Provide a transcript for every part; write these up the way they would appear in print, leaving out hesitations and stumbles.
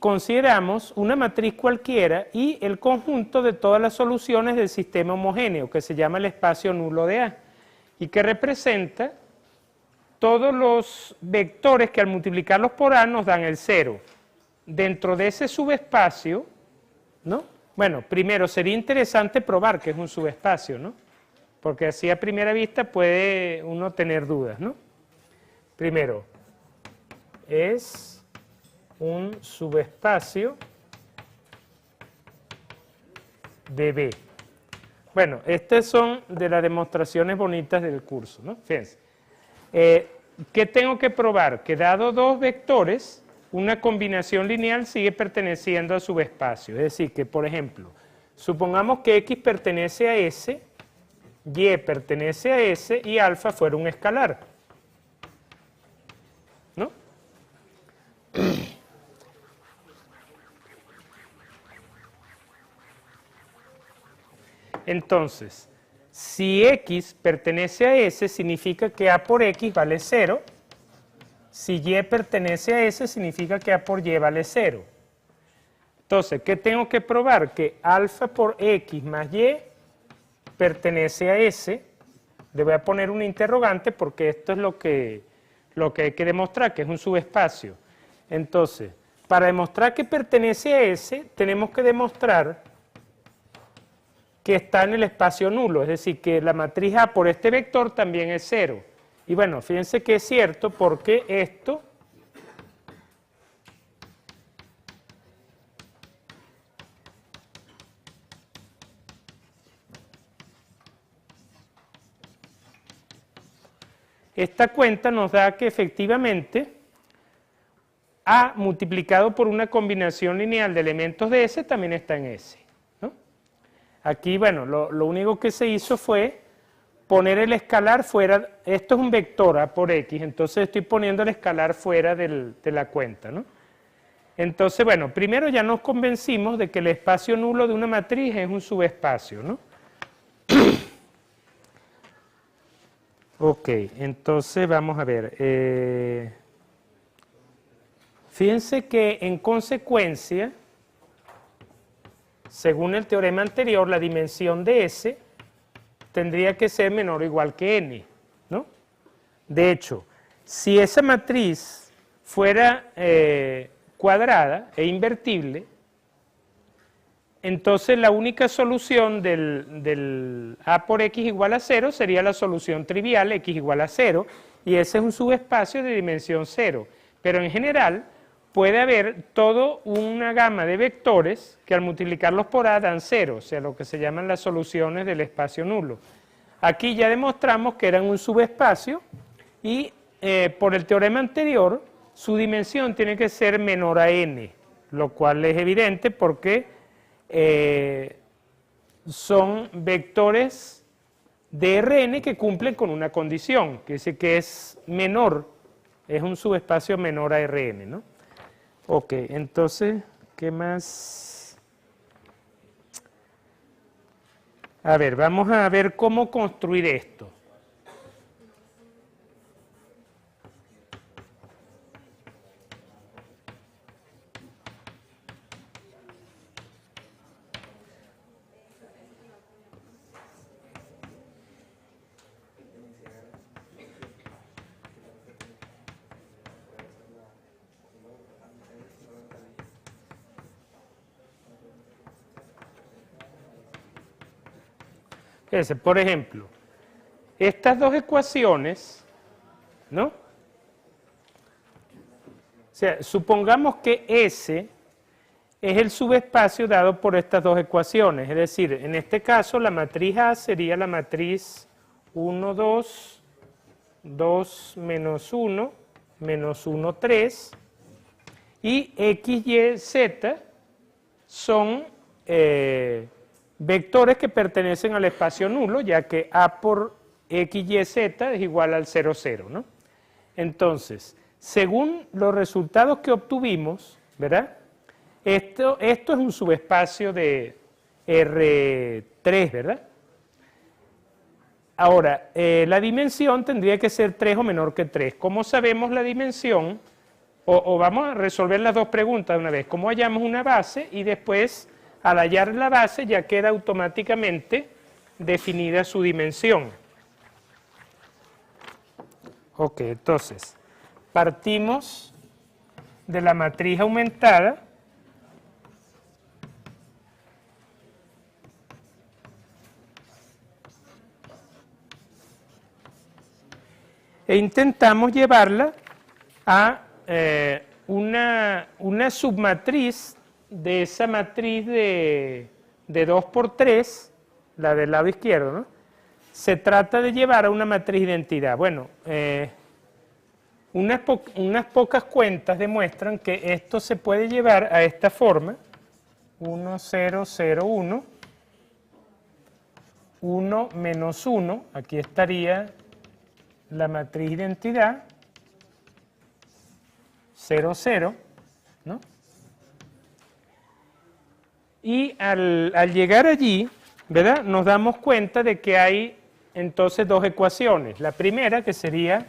consideramos una matriz cualquiera y el conjunto de todas las soluciones del sistema homogéneo, que se llama el espacio nulo de A, y que representa todos los vectores que al multiplicarlos por A nos dan el 0. Dentro de ese subespacio, ¿no? Bueno, primero sería interesante probar que es un subespacio, ¿no? Porque así a primera vista puede uno tener dudas, ¿no? Primero, es un subespacio de B. Bueno, estas son de las demostraciones bonitas del curso, ¿no? Fíjense. ¿Qué tengo que probar? Que dado dos vectores, una combinación lineal sigue perteneciendo al subespacio. Es decir, que por ejemplo, supongamos que X pertenece a S, Y pertenece a S y alfa fuera un escalar, ¿no? Entonces, si X pertenece a S, significa que A por X vale 0. Si Y pertenece a S, significa que A por Y vale 0. Entonces, ¿qué tengo que probar? Que alfa por X más Y pertenece a S. Le voy a poner una interrogante porque esto es lo que hay que demostrar, que es un subespacio. Entonces, para demostrar que pertenece a S, tenemos que demostrar que está en el espacio nulo, es decir, que la matriz A por este vector también es 0. Y bueno, fíjense que es cierto porque esto esta cuenta nos da que efectivamente A multiplicado por una combinación lineal de elementos de S también está en S, ¿no? Aquí, bueno, lo único que se hizo fue poner el escalar fuera. Esto es un vector A por X, entonces estoy poniendo el escalar fuera de la cuenta, ¿no? Entonces, bueno, primero ya nos convencimos de que el espacio nulo de una matriz es un subespacio, ¿no? Ok, entonces vamos a ver. Fíjense que en consecuencia, según el teorema anterior, la dimensión de S tendría que ser menor o igual que N, ¿no? De hecho, si esa matriz fuera cuadrada e invertible, entonces la única solución del A por X igual a 0 sería la solución trivial X igual a 0, y ese es un subespacio de dimensión 0. Pero en general puede haber toda una gama de vectores que al multiplicarlos por A dan 0, o sea, lo que se llaman las soluciones del espacio nulo. Aquí ya demostramos que eran un subespacio y por el teorema anterior su dimensión tiene que ser menor a n, lo cual es evidente porque son vectores de Rn que cumplen con una condición, que dice que es menor, es un subespacio menor a Rn, ¿no? Ok, entonces, ¿qué más? A ver, vamos a ver cómo construir esto. Fíjense, por ejemplo, estas dos ecuaciones, ¿no? O sea, supongamos que S es el subespacio dado por estas dos ecuaciones, es decir, en este caso la matriz A sería la matriz 1, 2, 2 menos 1, menos 1, 3, y X, Y, Z son vectores que pertenecen al espacio nulo, ya que A por X, Y, Z es igual al 0, 0, ¿no? Entonces, según los resultados que obtuvimos, ¿verdad? Esto es un subespacio de R3, ¿verdad? Ahora, la dimensión tendría que ser 3 o menor que 3. ¿Cómo sabemos la dimensión? O vamos a resolver las dos preguntas de una vez. ¿Cómo hallamos una base? Y después, al hallar la base, ya queda automáticamente definida su dimensión. Ok, entonces, partimos de la matriz aumentada. E intentamos llevarla a una submatriz de esa matriz de 2 por 3, la del lado izquierdo, ¿no? Se trata de llevar a una matriz de identidad. Bueno, unas pocas cuentas demuestran que esto se puede llevar a esta forma: 1, 0, 0, 1, 1, menos 1, aquí estaría la matriz de identidad, 0, 0, ¿no? Y al llegar allí, ¿verdad?, nos damos cuenta de que hay entonces dos ecuaciones. La primera, que sería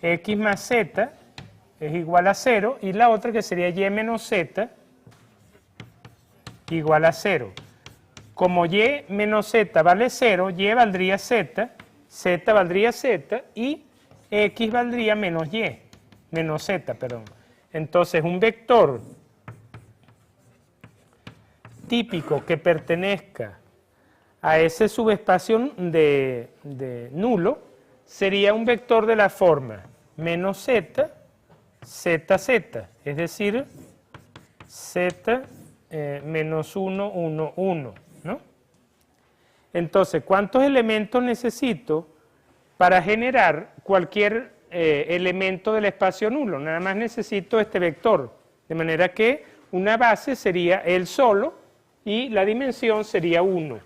x más z es igual a 0, y la otra que sería y menos z igual a 0. Como y menos z vale 0, y valdría z, z valdría z, y x valdría menos y, menos z, perdón. Entonces, un vector típico que pertenezca a ese subespacio de nulo sería un vector de la forma menos z, z, z, es decir, z menos 1, 1, 1, ¿no? Entonces, ¿cuántos elementos necesito para generar cualquier elemento del espacio nulo? Nada más necesito este vector, de manera que una base sería él solo y la dimensión sería 1.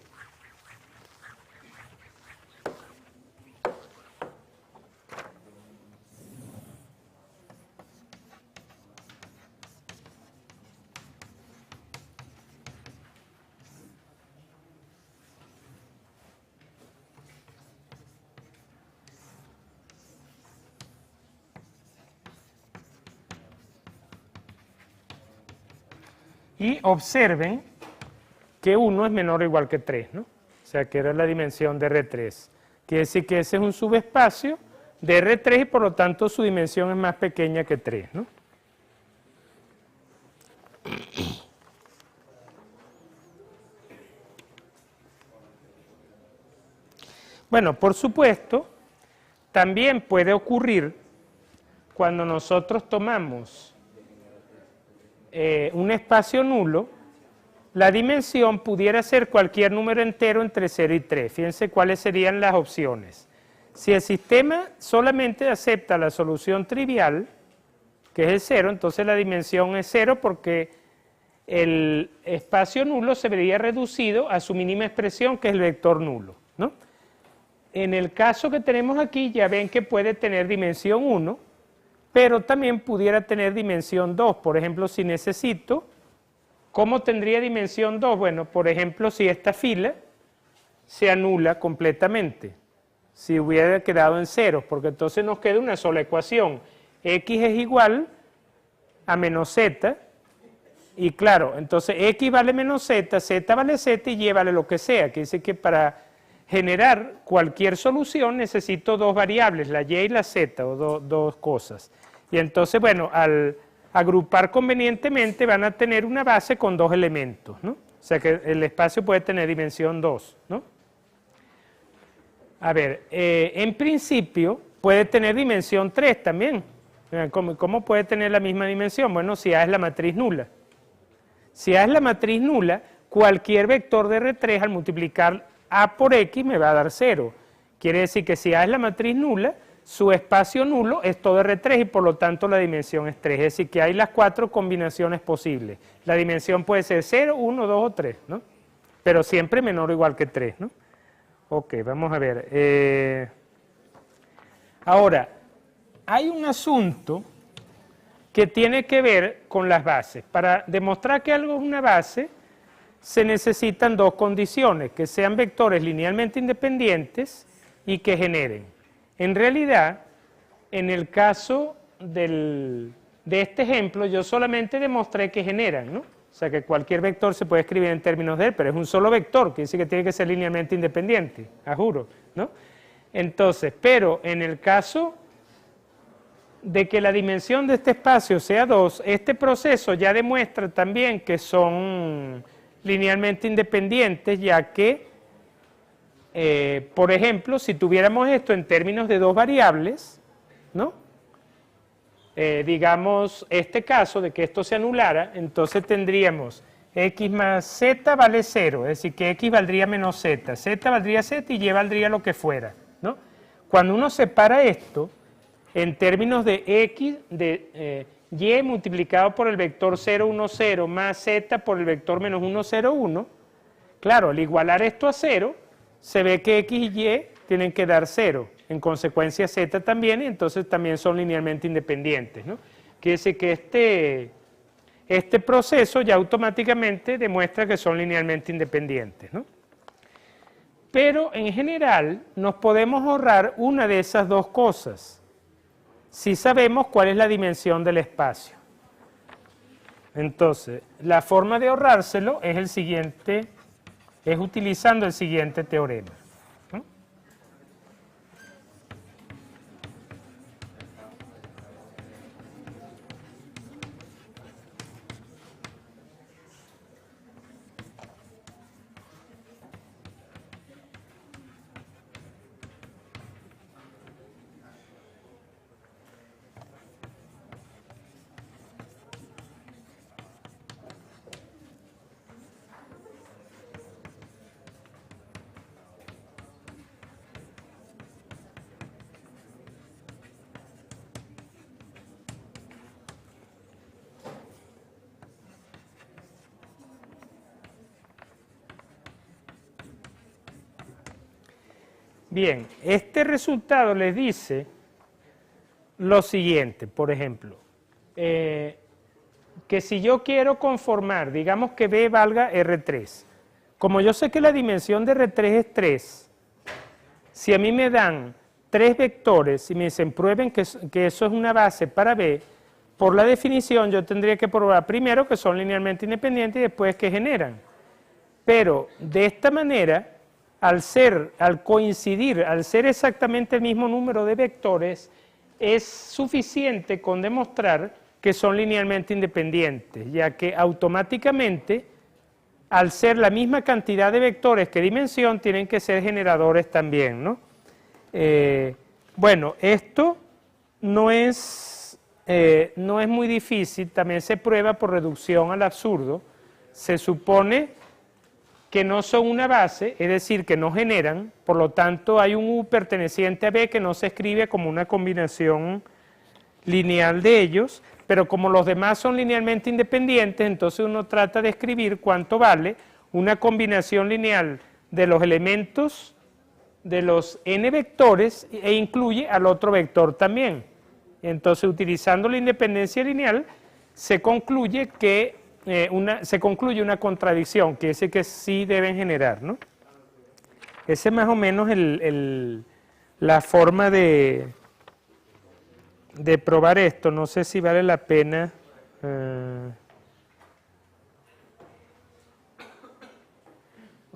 Y observen que 1 es menor o igual que 3, ¿no? O sea, que era la dimensión de R3. Quiere decir que ese es un subespacio de R3 y por lo tanto su dimensión es más pequeña que 3, ¿no? Bueno, por supuesto, también puede ocurrir cuando nosotros tomamos un espacio nulo, la dimensión pudiera ser cualquier número entero entre 0 y 3. Fíjense cuáles serían las opciones. Si el sistema solamente acepta la solución trivial, que es el 0, entonces la dimensión es 0 porque el espacio nulo se vería reducido a su mínima expresión, que es el vector nulo, ¿no? En el caso que tenemos aquí, ya ven que puede tener dimensión 1, pero también pudiera tener dimensión 2. Por ejemplo, si necesito, ¿cómo tendría dimensión 2? Bueno, por ejemplo, si esta fila se anula completamente, si hubiera quedado en ceros, porque entonces nos queda una sola ecuación. X es igual a menos z, y claro, entonces x vale menos z, z vale z y y vale lo que sea. Quiere decir que para generar cualquier solución necesito dos variables, la y la z, o dos cosas. Y entonces, bueno, al agrupar convenientemente van a tener una base con dos elementos, ¿no? O sea que el espacio puede tener dimensión 2, ¿no? A ver, en principio puede tener dimensión 3 también. ¿Cómo puede tener la misma dimensión? Bueno, si A es la matriz nula. Si A es la matriz nula, cualquier vector de R3 al multiplicar A por X me va a dar 0. Quiere decir que si A es la matriz nula, su espacio nulo es todo R3 y por lo tanto la dimensión es 3. Es decir, que hay las 4 combinaciones posibles. La dimensión puede ser 0, 1, 2 o 3, ¿no? Pero siempre menor o igual que 3, ¿no? Ok, vamos a ver. Ahora, hay un asunto que tiene que ver con las bases. Para demostrar que algo es una base, se necesitan dos condiciones: que sean vectores linealmente independientes y que generen. En realidad, en el caso del de este ejemplo yo solamente demostré que generan, ¿no? O sea que cualquier vector se puede escribir en términos de él, pero es un solo vector, que dice que tiene que ser linealmente independiente, a juro, ¿no? Entonces, pero en el caso de que la dimensión de este espacio sea 2, este proceso ya demuestra también que son linealmente independientes, ya que, por ejemplo, si tuviéramos esto en términos de dos variables, ¿no? Digamos, este caso de que esto se anulara, entonces tendríamos x más z vale 0, es decir, que x valdría menos z, z valdría z y y valdría lo que fuera, ¿no? Cuando uno separa esto en términos de x, de y multiplicado por el vector 0, 1, 0 más z por el vector menos 1, 0, 1, claro, al igualar esto a 0, se ve que x y y tienen que dar 0, en consecuencia z también, y entonces también son linealmente independientes, ¿no? Quiere decir que este proceso ya automáticamente demuestra que son linealmente independientes, ¿no? Pero en general nos podemos ahorrar una de esas dos cosas, si sabemos cuál es la dimensión del espacio. Entonces, la forma de ahorrárselo es el siguiente, es utilizando el siguiente teorema. Bien, este resultado les dice lo siguiente, por ejemplo, que si yo quiero conformar, digamos que B valga R3, como yo sé que la dimensión de R3 es 3, si a mí me dan 3 vectores y me dicen prueben que eso es una base para B, por la definición yo tendría que probar primero que son linealmente independientes y después que generan. Pero de esta manera, al coincidir, al ser exactamente el mismo número de vectores, es suficiente con demostrar que son linealmente independientes, ya que automáticamente, al ser la misma cantidad de vectores que dimensión, tienen que ser generadores también, ¿no? Bueno, esto no es muy difícil, también se prueba por reducción al absurdo. Se supone que no son una base, es decir, que no generan, por lo tanto hay un U perteneciente a B que no se escribe como una combinación lineal de ellos, pero como los demás son linealmente independientes, entonces uno trata de escribir cuánto vale una combinación lineal de los elementos de los n vectores e incluye al otro vector también. Entonces, utilizando la independencia lineal, se concluye que una contradicción, que es que sí deben generar, ¿no? Esa es más o menos la forma de probar esto. No sé si vale la pena.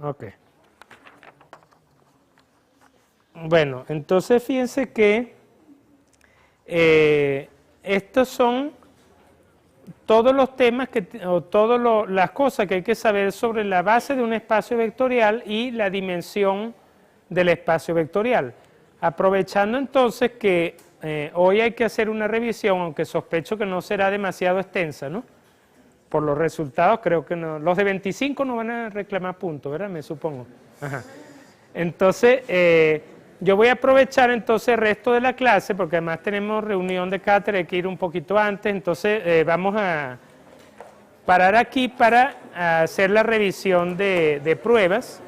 Ok. Bueno, entonces fíjense que estos son todos los temas, o todas las cosas que hay que saber sobre la base de un espacio vectorial y la dimensión del espacio vectorial. Aprovechando entonces que hoy hay que hacer una revisión, aunque sospecho que no será demasiado extensa, ¿no? Por los resultados creo que no. Los de 25 no van a reclamar puntos, ¿verdad? Me supongo. Ajá. Entonces, yo voy a aprovechar entonces el resto de la clase, porque además tenemos reunión de cátedra, hay que ir un poquito antes, entonces vamos a parar aquí para hacer la revisión de pruebas.